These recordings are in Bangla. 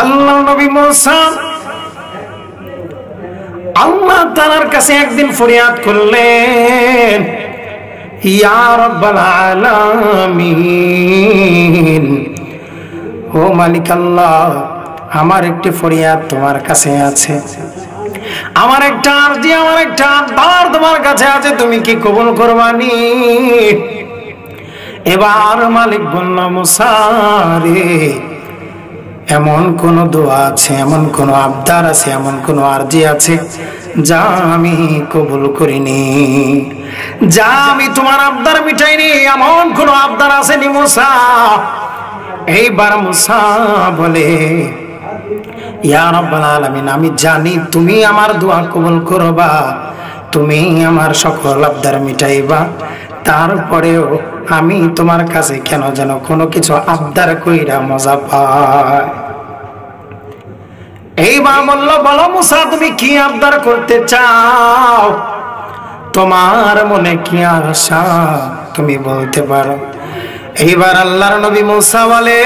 আল্লাহ নবী মুসা আল্লাহ তাআলার কাছে একদিন ফরিয়াদ করলেন, ইয়া রাব্বাল আলামিন, ও মালিক আল্লাহ, আমার একটি ফরিয়াদ তোমার কাছে আছে, আমার একটা আরজি, আমার একটা আবদার তোমার কাছে আছে, তুমি কি কবুল করবানি? এবার মালিক বলল, মুসা রে, এমন কোন দোয়া আছে, এমন কোন আবদার আছে, এমন কোন আরজি আছে যা আমি কবুল করিনি, যা আমি তোমার আবদার মিটাইনি, এমন কোন আবদার আসেনি মুসা? এইবার মুসা বলে, ইয়া রাব্বাল আলামিন, আমি জানি তুমি আমার দোয়া কবুল করবা, তুমি আমার সকল আবদার মিটাইবা, তারপরেও আমি তোমার কাছে কেন যেন কোনো কিছু আবদার কইরা মজা পাই। এইবার বলল, বলো মুসা, তুমি কি আবদার করতে চাও? তোমার মনে কি আশা তুমি বলতে পারো। এইবার আল্লাহর নবী মুসা বলে,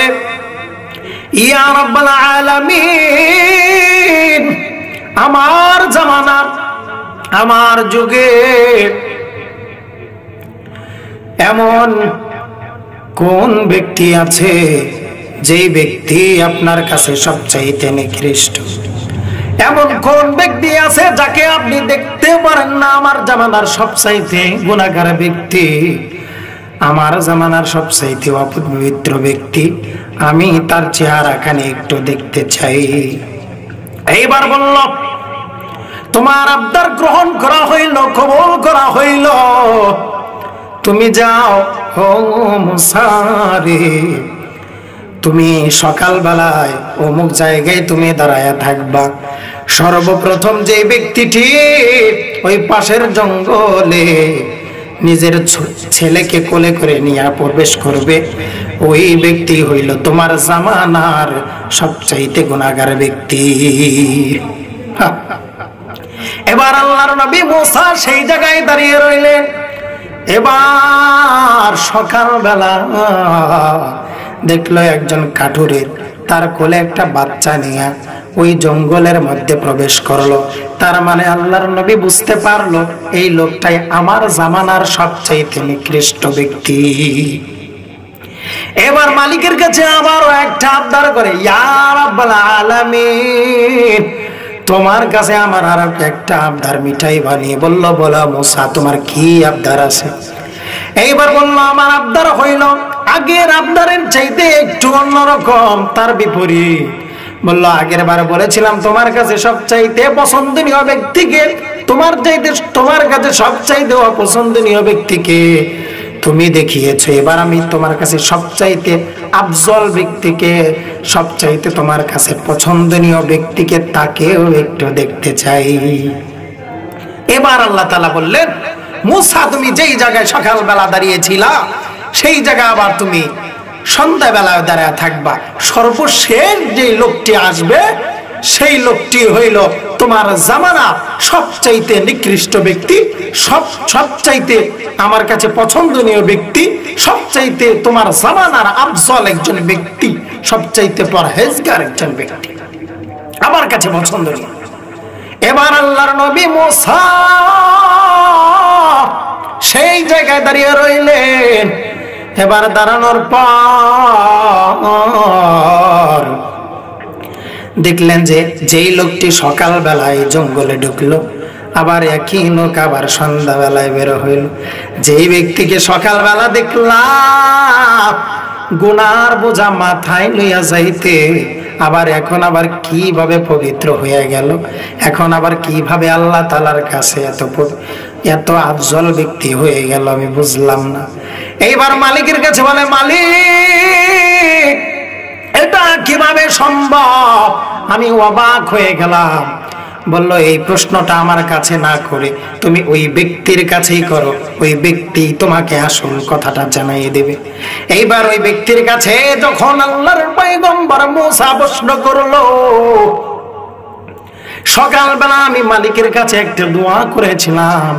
ইয়া রাব্বাল আলামিন, আমার জামানার, আমার যুগে এমন কোন ব্যক্তি আছে যেই ব্যক্তি আপনার কাছে সবচাইতে নিকৃষ্ট? এমন কোন ব্যক্তি আছে যাকে আপনি দেখতে পারেন না? আমার জামানার সবচাইতে গুনাহগার ব্যক্তি, আমার জামানার সবচাইতে অপবিত্র ব্যক্তি, আমি তার চেহারাখানি একটু দেখতে চাই। এইবার বলল, তোমার আবদার গ্রহণ করা হইল, কবুল করা হইল, তুমি যাও। ও মুসা রে, তুমি সকালবেলায় অমুক জায়গায় তুমি দাঁড়ায়া থাকবা, সর্বপ্রথম যে ব্যক্তিটি ওই পাশের জঙ্গলে নিজের ছেলেকে কোলে করে নিয়ে প্রবেশ করবে, ওই ব্যক্তি হইল তোমার জামানার সবচাইতে গুনাহগার ব্যক্তি। এবার আল্লাহর নবী মুসা সেই জায়গায় দাঁড়িয়ে রইলেন। এবার সকালবেলা দেখলো একজন কাঠুরের, তার কোলে একটা বাচ্চা নিয়ে ওই জঙ্গলের মধ্যে প্রবেশ করলো। তার মানে আল্লাহর নবী বুঝতে পারলো এই লোকটাই আমার জামানার সবচাইতে নিকৃষ্ট ব্যক্তি। এবার মালিকের কাছে আবারও একটা আবদার করে, ইয়া রাব্বাল আলামিন, তোমার কাছে আমার আর একটা আবদার মিঠাই বানিয়ে। বলল, বলা মুসা, তোমার কি আবদার আছে? এইবার বলল, আমার আবদার হইল আগের আবদারের চাইতে একটু অন্যরকম, তার বিপরীত। বলল, আগের বার বলেছিলাম তোমার কাছে সবচাইতে পছন্দনীয় ব্যক্তিকে, তোমার কাছে সবচাইতে অপছন্দনীয় ব্যক্তিকে তুমি দেখিয়েছো, এবার আমি তোমার কাছে সবচাইতে আফজল ব্যক্তিকে, সবচাইতে তোমার কাছে পছন্দনীয় ব্যক্তিকে, তাকেও একটু দেখতে চাই। এবার আল্লাহ তাআলা বললেন, মুসা, তুমি যেই জায়গায় সকালবেলা দাঁড়িয়েছিলা সেই জায়গায় আবার তুমি সন্ধ্যাবেলায় দাঁড়ায় থাকবা। সর্বশেষ যে লোকটি আসবে সেই লোকটি হইল তোমার জামানা সবচাইতে নিকৃষ্ট ব্যক্তি, সবচাইতে আমার কাছে পছন্দনীয় ব্যক্তি, সবচাইতে তোমার জামানার আফজল একজন ব্যক্তি, সবচাইতে পরহেজগার একজন ব্যক্তি, আমার কাছে পছন্দনীয়। এবার আল্লাহর নবী মুসা সেই জায়গায় দাঁড়িয়ে রইলেন। এবার দাঁড়ানোর পর দেখলেন যে যেই লোকটি সকালবেলায় জঙ্গলে ঢুকলো, আবার একই লোক আবার সন্ধ্যাবেলায় বের হইল। যেই ব্যক্তিকে সকালবেলা দেখলাম গুনার বোঝা মাথায় লইয়া যাইতে, আবার এখন আবার কিভাবে পবিত্র হয়ে গেল, এখন আবার কিভাবে আল্লাহ তাআলার কাছে এত আফজল ব্যক্তি হয়ে গেল, আমি বুঝলাম না। এইবার মালিকের কাছে বলে, মালিক, এটা কিভাবে সম্ভব? আমি অবাক হয়ে গেলাম। বলল, এই প্রশ্নটা আমার কাছে না করে তুমি ওই ব্যক্তির কাছেই করো, ওই ব্যক্তি তোমাকে আসল কথাটা জানাইয়ে দেবে। এইবার ওই ব্যক্তির কাছে যখন আল্লাহর পয়গম্বর মুসা প্রশ্ন করলো, সকালবেলা আমি মালিকের কাছে একটা দোয়া করেছিলাম,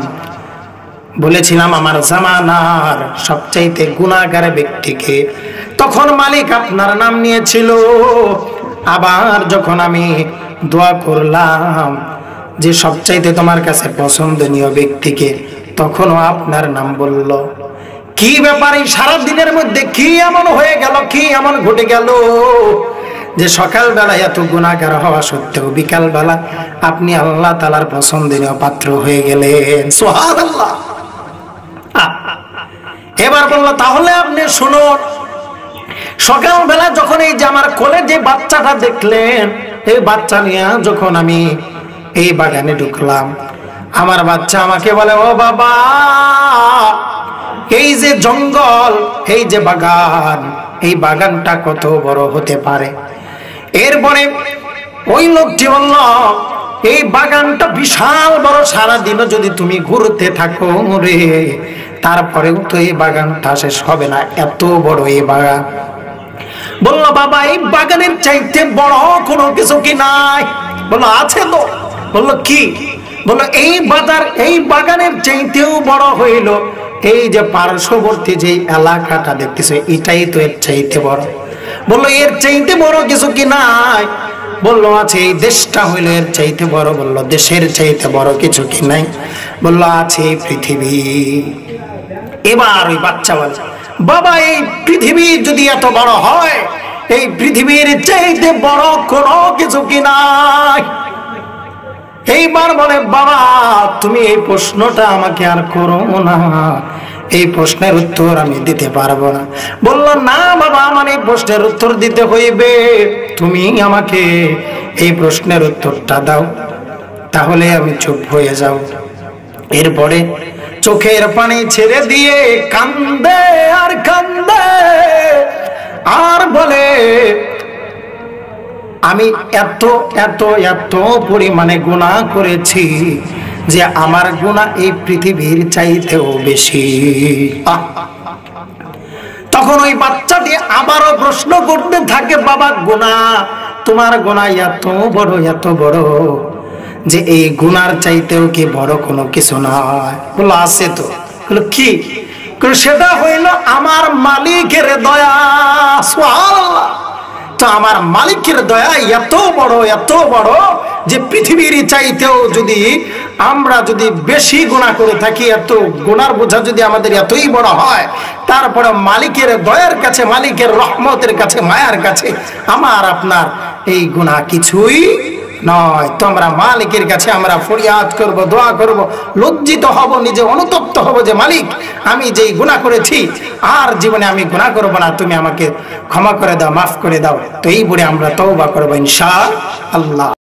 বলেছিলাম আমার জামানার সবচাইতে গুনাহগার ব্যক্তিকে, তখন মালিক আপনার নাম নিয়েছিল, আবার যখন আমি দোয়া করলাম যে সবচাইতে তোমার কাছে পছন্দনীয় ব্যক্তিকে, তখনও আপনার নাম বলল। কি ব্যাপার, এই সারাদিনের মধ্যে কি এমন হয়ে গেল, কি এমন ঘটে গেল যে সকালবেলা এত গুনাহগার হওয়া সত্ত্বেও বিকালবেলা আপনি আল্লাহ তাআলার পছন্দনীয় পাত্র হয়ে গেলেন? সুবহানাল্লাহ। এবার বলল, তাহলে আপনি শুনুন, সকালবেলা যখন এই যে আমার কোলে যে বাচ্চাটা দেখলেন, এই বাচ্চা নিয়ে যখন আমি এই বাগানে ঢুকলাম, আমার বাচ্চা আমাকে বলে, ও বাবা, এই যে জঙ্গল, এই যে বাগান, এই বাগানটা কত বড় হতে পারে। এরপরে ওই লোকটি বলল, এই বাগানটা বিশাল বড়, সারাদিনও যদি তুমি ঘুরতে থাকো রে, তারপরেও তো এই বাগানটা শেষ হবে না, এত বড় এই বাগান। বলল, বাবা, এই বাগানের চাইতে বড় কোনো কিছু কি নাই? বলল, আছে তো। বলল, কি? বলল, এই বাগানের চাইতেও বড় হইল এই যে পার্শ্ববর্তী যে এলাকাটা দেখতেছে, এটাই তো এর চাইতে বড়। বলল, এর চাইতে বড় কিছু কি নাই? বলল, আছে, এই দেশটা হইল এর চাইতে বড়। বলল, দেশের চাইতে বড় কিছু কি নাই? বলল, আছে পৃথিবী। এবার ওই বাচ্চা বলে, বাবা, এই পৃথিবী যদি এত বড় হয়, এই পৃথিবীর চাইতে বড় কোনো কিছু কি নাই? এইবার বলে, বাবা, তুমি এই প্রশ্নটা আমাকে আর করো না, এই প্রশ্নের উত্তর আমি দিতে পারবো না। বলল, না বাবা, আমার এই প্রশ্নের উত্তর দিতে হইবে, তুমি আমাকে এই প্রশ্নের উত্তরটা দাও, তাহলে আমি চুপ হয়ে যাও। এরপরে চোখের পানি ছেড়ে দিয়ে কান্দে আর কান্দে আর বলে, আমি এত এত এত পরিমাণে গুনাহ করেছি যে আমার গুনাহ এই পৃথিবীর চাইতেও বেশি। তখন ওই বাচ্চাটি আবারও প্রশ্ন করতে থাকে, বাবা, গুনাহ, তোমার গুনাহ এত বড় এত বড় যে এই গুনার চাইতেও কি বড় কোনো কিছু নয়? বললো, আছে তো। বললো, কি? সেটা হইল আমার মালিকের দয়া। সুবহানাল্লাহ। তো আমার মালিকের দয়া এত বড় যে পৃথিবীর চাইতেও যদি আমরা যদি বেশি গুনাহ করে থাকি, এত গুনার বোঝা যদি আমাদের এতই বড় হয়, তারপরে মালিকের দয়ার কাছে, মালিকের রহমতের কাছে, মায়ার কাছে আমার আপনার এই গুনাহ কিছুই নয়। তো আমরা মালিকের কাছে আমরা ফরিয়াদ করব, দোয়া করব, লজ্জিত হব, নিজে অনুতপ্ত হব যে মালিক, আমি যেই গুনাহ করেছি আর জীবনে আমি গুনাহ করব না, তুমি আমাকে ক্ষমা করে দাও, মাফ করে দাও। তো এই বলে আমরা তওবা করব ইনশাআল্লাহ।